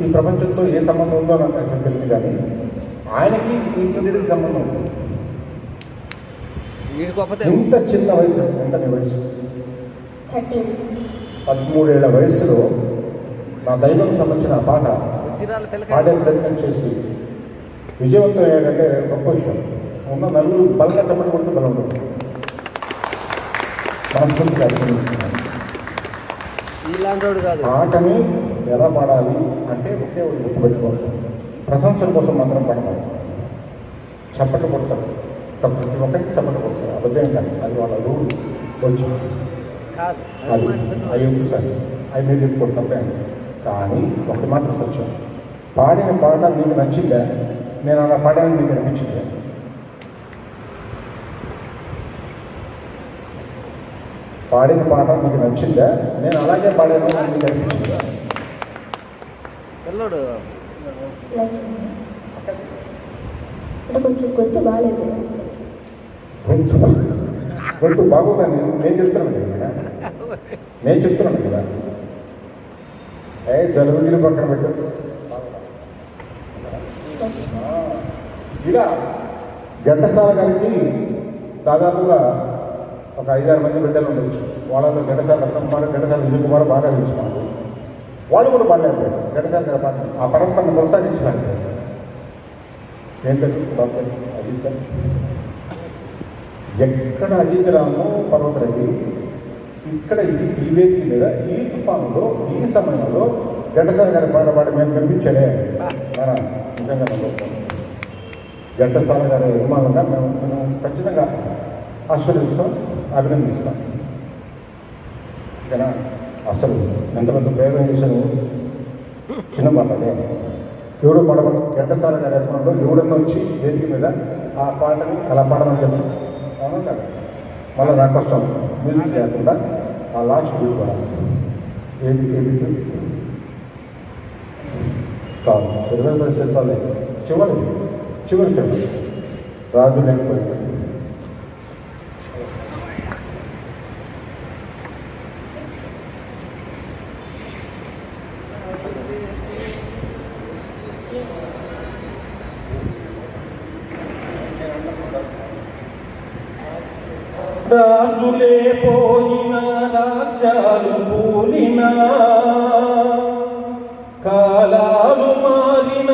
ఈ ప్రపంచంతో ఏ సంబంధం ఉందో నాకు అసలు తెలియదు, కానీ ఆయనకి ఈ ఇంటికి సంబంధం ఉంది. ఇంత చిన్న వయసు, ఎంత నీ వయసు? 13 ఏళ్ల వయసులో నా దైవం సంబంధించిన పాట పాడే ప్రయత్నం చేసి విజయవంతం అయ్యాడంటే గొప్ప విషయం. ఉన్న నలుగురు బలంగా చెప్పడం కొడుతూ బలం ఉంటుంది. పాటని ఎలా పాడాలి అంటే ఒకే ఒకటి గుర్తుపెట్టుకోవాలి. ప్రశంసల కోసం మాత్రం పడతారు, చప్పట్లు కొడతారు, ప్రతి ఒక్కరికి చప్పట్లు కొడతారు. అబద్ధం కాదు, అది వాళ్ళ రూల్ వచ్చి అది అయ్యి సార్ అవి మీరు ఇప్పుడు తప్పే. కానీ ఒకటి మాత్రం సత్యం, పాడిన పాట మీకు నచ్చిందా? నేను అలా పాడాలని మీకు అనిపించిందా? పాడిన పాట మీకు నచ్చిందా? నేను అలాగే పాడాను అని మీకు అనిపించిందా? కొంచెం గొంతు బాగాలేదు. గొంతు బాగోదని నేను చెప్తున్నాను కదా, నేను చెప్తున్నాను కదా. జలుబుగిరి పక్కన పెట్టు. ఇలా ఘంటసాల గారికి దాదాపుగా ఒక 5-6 మంది బిడ్డలు ఉండొచ్చు. వాళ్ళలో ఘంటసాల రత్నకుమార్, ఘంటసాల విజయ్ కుమార్ బాగా తెలుసుకున్నారు. వాళ్ళు కూడా పాడలేదు ఘంటసాల గారి పాట. ఆ పరంపరను కొనసాగించడానికి ఏం పేరు? డాక్టర్ అజిత్. ఎక్కడ అజిత్ రాము పర్వతరెడ్డి, ఇక్కడ ఈ వేదిక మీద ఈ తుఫానులో ఈ సమయంలో ఘంటసాల గారి పాట పాడి మేము కనిపించలే. నిజంగా ఘంటసాల గారి అభిమానంగా మేము ఖచ్చితంగా ఆశీర్వదిస్తాం, అభినందిస్తాం. ఓకేనా? అసలు ఎంతమంది ప్రయోగం చేశాను చిన్న పాటలే. ఎవడో పాడమని ఘంటసాల గారి అభిమానంలో ఎవడన్నా వచ్చి వేదిక మీద ఆ పాటని అలా పాడమని చెప్పి అవును కదా. మళ్ళీ నాకు కష్టం మ్యూజిక్ లేకుండా ఆ లాస్ట్ వ్యూ కూడా ఏది కాదు. శరీరం శిల్పాలే చివరి చివరి రాజు లేకపోయింది. రాజులే పోయిన రాజ్యాలు పూలిన, కాలాలు మారిన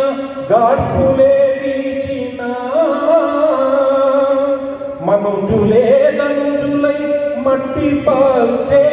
గాడ్పులే వీచిన, మనుజులే నంజులై మట్టి పాల్చే